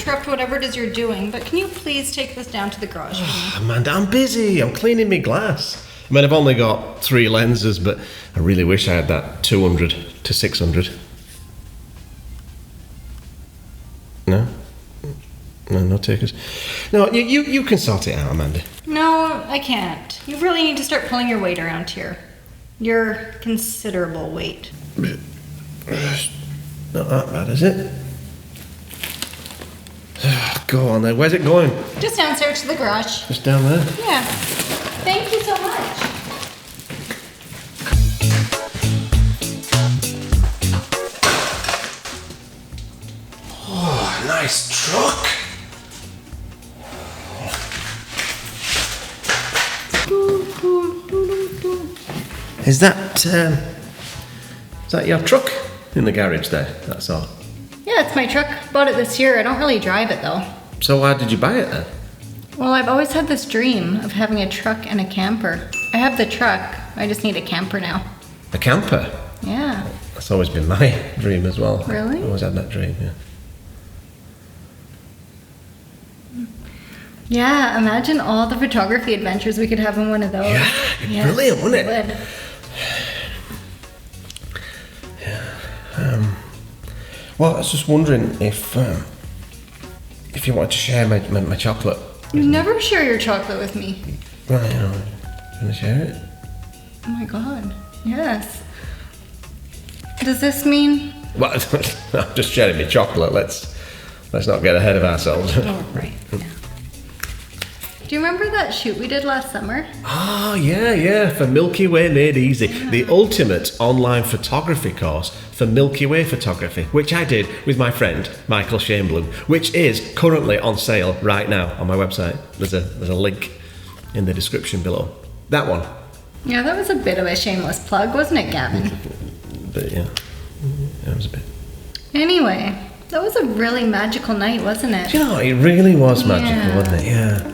interrupt whatever it is you're doing, but can you please take this down to the garage for me? Amanda, I'm busy. I'm cleaning my glass. I mean, I've only got 3 lenses, but I really wish I had that 200 to 600. No? No takers? No, you can sort it out, Amanda. No, I can't. You really need to start pulling your weight around here. Your considerable weight. Not that bad, is it? Go on then. Where's it going? Just downstairs to the garage. Just down there? Yeah. Thank you so much. Oh, nice truck. Is that your truck in the garage there? That's all. Yeah, it's my truck. Bought it this year. I don't really drive it though. So why did you buy it then? Well, I've always had this dream of having a truck and a camper. I have the truck. I just need a camper now. A camper? Yeah. That's always been my dream as well. Really? I always had that dream, yeah. Yeah, imagine all the photography adventures we could have in one of those. Yeah, it'd be brilliant, wouldn't it? Would. Well, I was just wondering if you wanted to share my chocolate. You never share your chocolate with me. Well, you want to share it? Oh my god, yes. Does this mean? Well, I'm just sharing my chocolate. Let's not get ahead of ourselves. Oh, right. Yeah. Do you remember that shoot we did last summer? Oh, yeah, for Milky Way Made Easy, the ultimate online photography course for Milky Way photography, which I did with my friend Michael Shaneblum, which is currently on sale right now on my website. There's a link in the description below. That one. Yeah, that was a bit of a shameless plug, wasn't it, Gavin? But yeah, it was a bit. Anyway, that was a really magical night, wasn't it? Do you know, it really was magical, wasn't it? Yeah.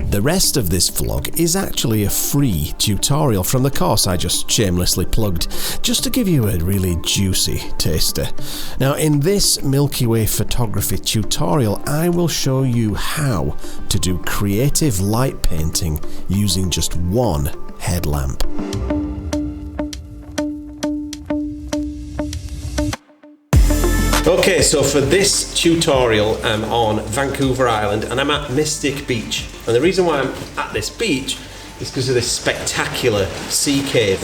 The rest of this vlog is actually a free tutorial from the course I just shamelessly plugged, just to give you a really juicy taster. Now, in this Milky Way photography tutorial, I will show you how to do creative light painting using just one headlamp. Okay, so for this tutorial, I'm on Vancouver Island and I'm at Mystic Beach. And the reason why I'm at this beach is because of this spectacular sea cave.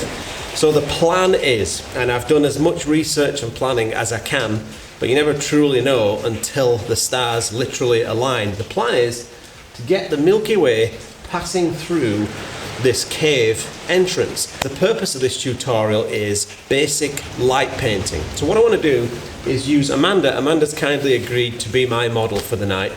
So the plan is, and I've done as much research and planning as I can, but you never truly know until the stars literally align. The plan is to get the Milky Way passing through this cave entrance. The purpose of this tutorial is basic light painting. So what I want to do is use Amanda. Amanda's kindly agreed to be my model for the night.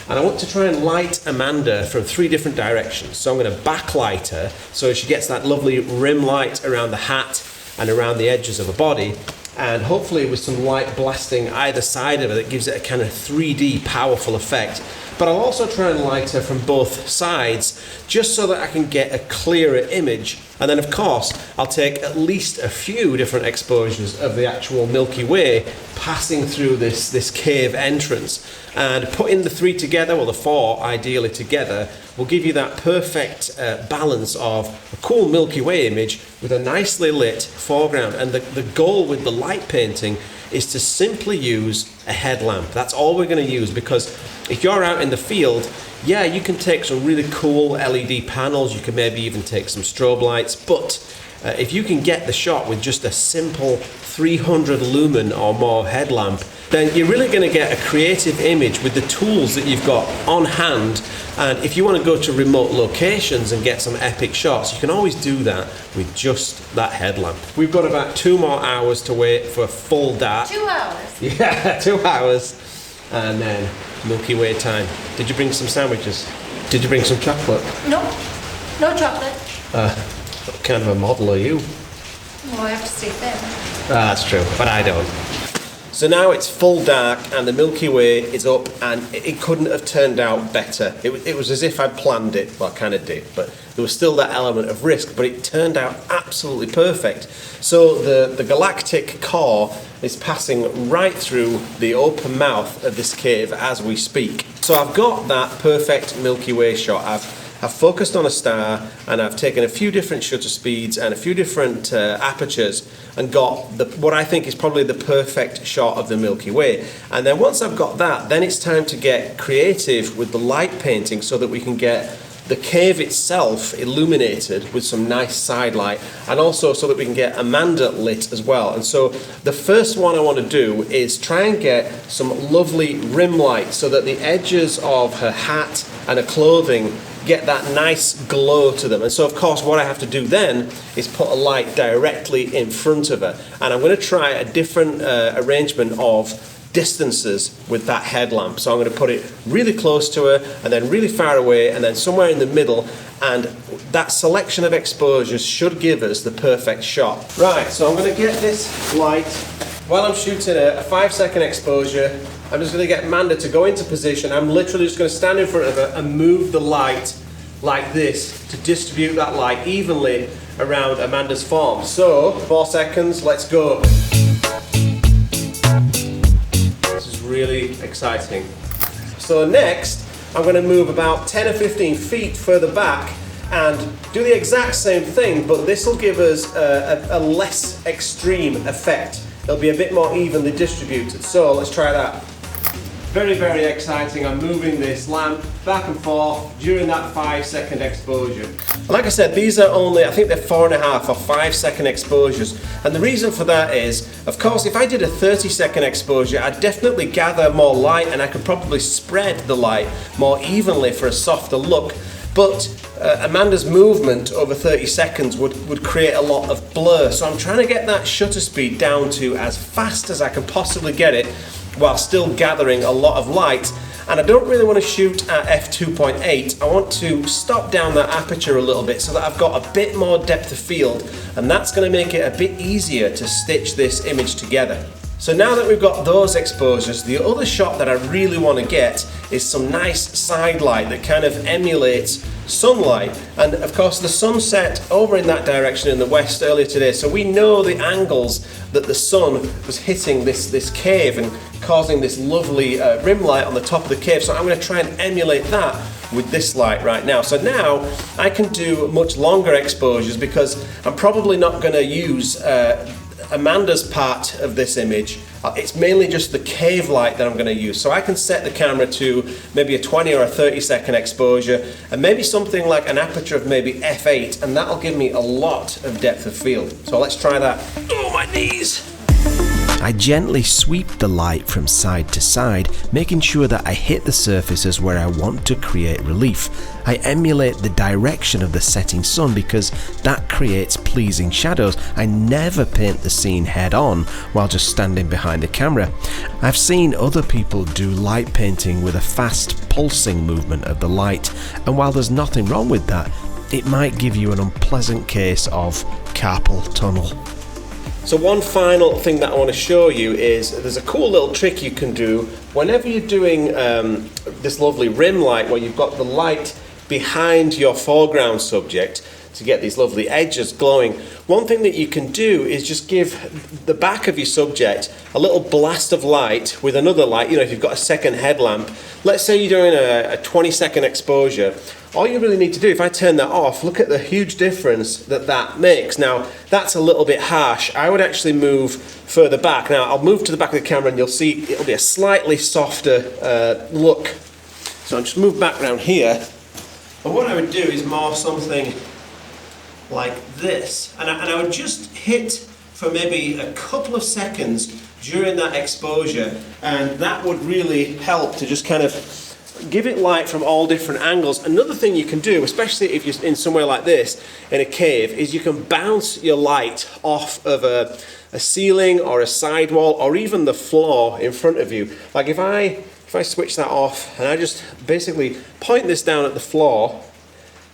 And I want to try and light Amanda from 3 different directions. So I'm going to backlight her so she gets that lovely rim light around the hat and around the edges of her body. And hopefully with some light blasting either side of her that gives it a kind of 3D powerful effect. But I'll also try and light her from both sides just so that I can get a clearer image. And then of course I'll take at least a few different exposures of the actual Milky Way passing through this cave entrance. And putting the 3 together, or the 4 ideally together, will give you that perfect balance of a cool Milky Way image with a nicely lit foreground. And the goal with the light painting is to simply use a headlamp. That's all we're going to use, because if you're out in the field, yeah, you can take some really cool LED panels, you can maybe even take some strobe lights, but if you can get the shot with just a simple 300 lumen or more headlamp, then you're really going to get a creative image with the tools that you've got on hand. And if you want to go to remote locations and get some epic shots, you can always do that with just that headlamp. We've got about 2 more hours to wait for full dark. 2 hours? Yeah, 2 hours. And then Milky Way time. Did you bring some sandwiches? Did you bring some chocolate? Nope. No chocolate. What kind of a model are you? Well, I have to stay thin. That's true, but I don't. So now it's full dark and the Milky Way is up, and it couldn't have turned out better. It was as if I'd planned it. Well, I kind of did, but there was still that element of risk, but it turned out absolutely perfect. So the galactic core is passing right through the open mouth of this cave as we speak. So I've got that perfect Milky Way shot. I've focused on a star, and I've taken a few different shutter speeds and a few different apertures and got what I think is probably the perfect shot of the Milky Way. And then once I've got that, then it's time to get creative with the light painting so that we can get the cave itself illuminated with some nice side light, and also so that we can get Amanda lit as well. And so the first one I want to do is try and get some lovely rim light so that the edges of her hat and her clothing get that nice glow to them. And so of course what I have to do then is put a light directly in front of her, and I'm going to try a different arrangement of distances with that headlamp. So I'm going to put it really close to her, and then really far away, and then somewhere in the middle, and that selection of exposures should give us the perfect shot. Right, so I'm going to get this light while I'm shooting a 5-second exposure. I'm just going to get Amanda to go into position. I'm literally just going to stand in front of her and move the light like this to distribute that light evenly around Amanda's form. So 4 seconds, let's go. This is really exciting. So next I'm going to move about 10 or 15 feet further back and do the exact same thing, but this will give us a less extreme effect. It'll be a bit more evenly distributed. So let's try that. Very, very exciting. I'm moving this lamp back and forth during that 5-second exposure. Like I said, these are only, I think they're 4.5 or 5-second exposures. And the reason for that is, of course, if I did a 30-second exposure, I'd definitely gather more light, and I could probably spread the light more evenly for a softer look. But Amanda's movement over 30 seconds would create a lot of blur. So I'm trying to get that shutter speed down to as fast as I can possibly get it, while still gathering a lot of light. And I don't really want to shoot at f2.8. I want to stop down that aperture a little bit so that I've got a bit more depth of field, and that's going to make it a bit easier to stitch this image together. So now that we've got those exposures, the other shot that I really want to get is some nice side light that kind of emulates sunlight. And of course the sun set over in that direction in the west earlier today, so we know the angles that the sun was hitting this cave and causing this lovely rim light on the top of the cave. So I'm going to try and emulate that with this light right now. So now I can do much longer exposures because I'm probably not going to use Amanda's part of this image. It's mainly just the cave light that I'm going to use. So I can set the camera to maybe a 20 or a 30-second exposure, and maybe something like an aperture of maybe f8, and that'll give me a lot of depth of field. So let's try that. Oh, my knees! I gently sweep the light from side to side, making sure that I hit the surfaces where I want to create relief. I emulate the direction of the setting sun because that creates pleasing shadows. I never paint the scene head on while just standing behind the camera. I've seen other people do light painting with a fast pulsing movement of the light, and while there's nothing wrong with that, it might give you an unpleasant case of carpal tunnel. So one final thing that I want to show you is there's a cool little trick you can do whenever you're doing this lovely rim light where you've got the light behind your foreground subject to get these lovely edges glowing. One thing that you can do is just give the back of your subject a little blast of light with another light. You know, if you've got a second headlamp, let's say you're doing a 20-second exposure, all you really need to do, if I turn that off, look at the huge difference that makes. Now, that's a little bit harsh. I would actually move further back. Now, I'll move to the back of the camera and you'll see it'll be a slightly softer look. So I'll just move back around here. And what I would do is more something like this. And I would just hit for maybe a couple of seconds during that exposure. And that would really help to just kind of give it light from all different angles. Another thing you can do, especially if you're in somewhere like this, in a cave, is you can bounce your light off of a ceiling or a sidewall or even the floor in front of you. Like if I switch that off and I just basically point this down at the floor,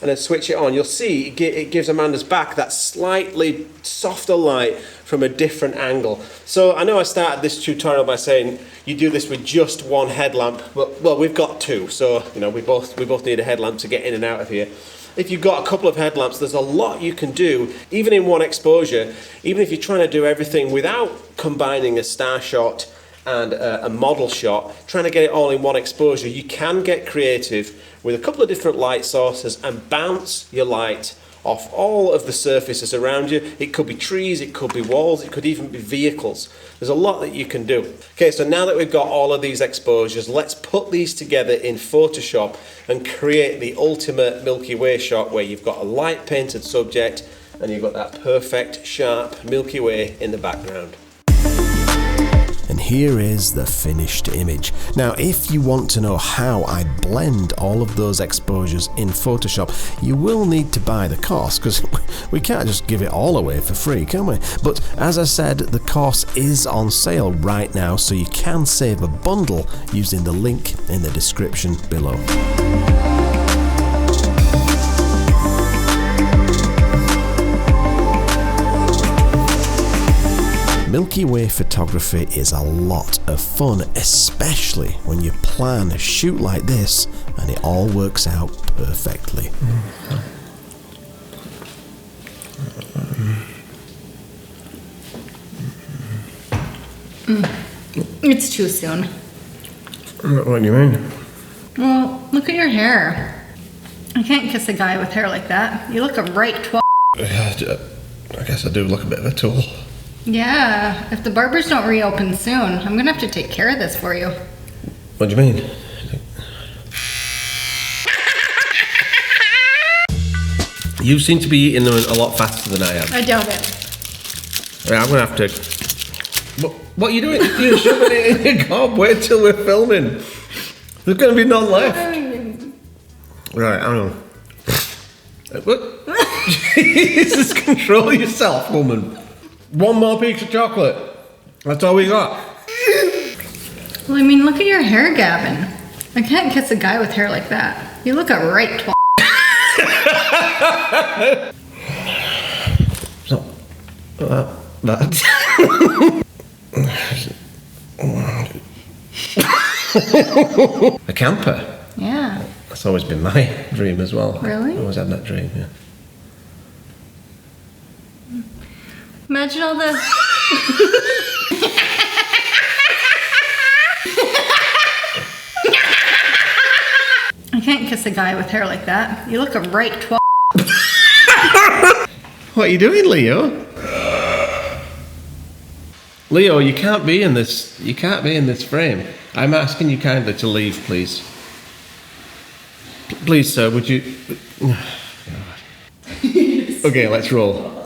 and then switch it on, you'll see it gives Amanda's back that slightly softer light from a different angle. So I know I started this tutorial by saying you do this with just one headlamp, but well, we've got two, so you know we both need a headlamp to get in and out of here. If you've got a couple of headlamps, there's a lot you can do, even in one exposure, even if you're trying to do everything without combining a star shot and a model shot, trying to get it all in one exposure. You can get creative with a couple of different light sources and bounce your light off all of the surfaces around you. It could be trees, it could be walls, it could even be vehicles. There's a lot that you can do. Okay, so now that we've got all of these exposures, let's put these together in Photoshop and create the ultimate Milky Way shot where you've got a light painted subject and you've got that perfect sharp Milky Way in the background. And here is the finished image. Now, if you want to know how I blend all of those exposures in Photoshop, you will need to buy the course, because we can't just give it all away for free, can we? But as I said, the course is on sale right now, so you can save a bundle using the link in the description below. Milky Way photography is a lot of fun, especially when you plan a shoot like this and it all works out perfectly. It's too soon. What do you mean? Well, look at your hair. I can't kiss a guy with hair like that. You look a right twat. I guess I do look a bit of a tool. Yeah, if the barbers don't reopen soon, I'm gonna have to take care of this for you. What do you mean? You seem to be eating them a lot faster than I am. I doubt it. Yeah, I'm gonna have to. What are you doing? You're shoving it in your gob. Wait till we're filming. There's gonna be none left. Right, hang on. What? Jesus, control yourself, woman. One more piece of chocolate. That's all we got. Well, I mean, look at your hair, Gavin. I can't kiss a guy with hair like that. You look a right twat. So, that. A camper. Yeah. That's always been my dream as well. Really? I always had that dream, yeah. Imagine all the... I can't kiss a guy with hair like that. You look a right twat. What are you doing, Leo? Leo, you can't be in this. You can't be in this frame. I'm asking you kindly to leave, please. Please, sir, would you... Okay, let's roll.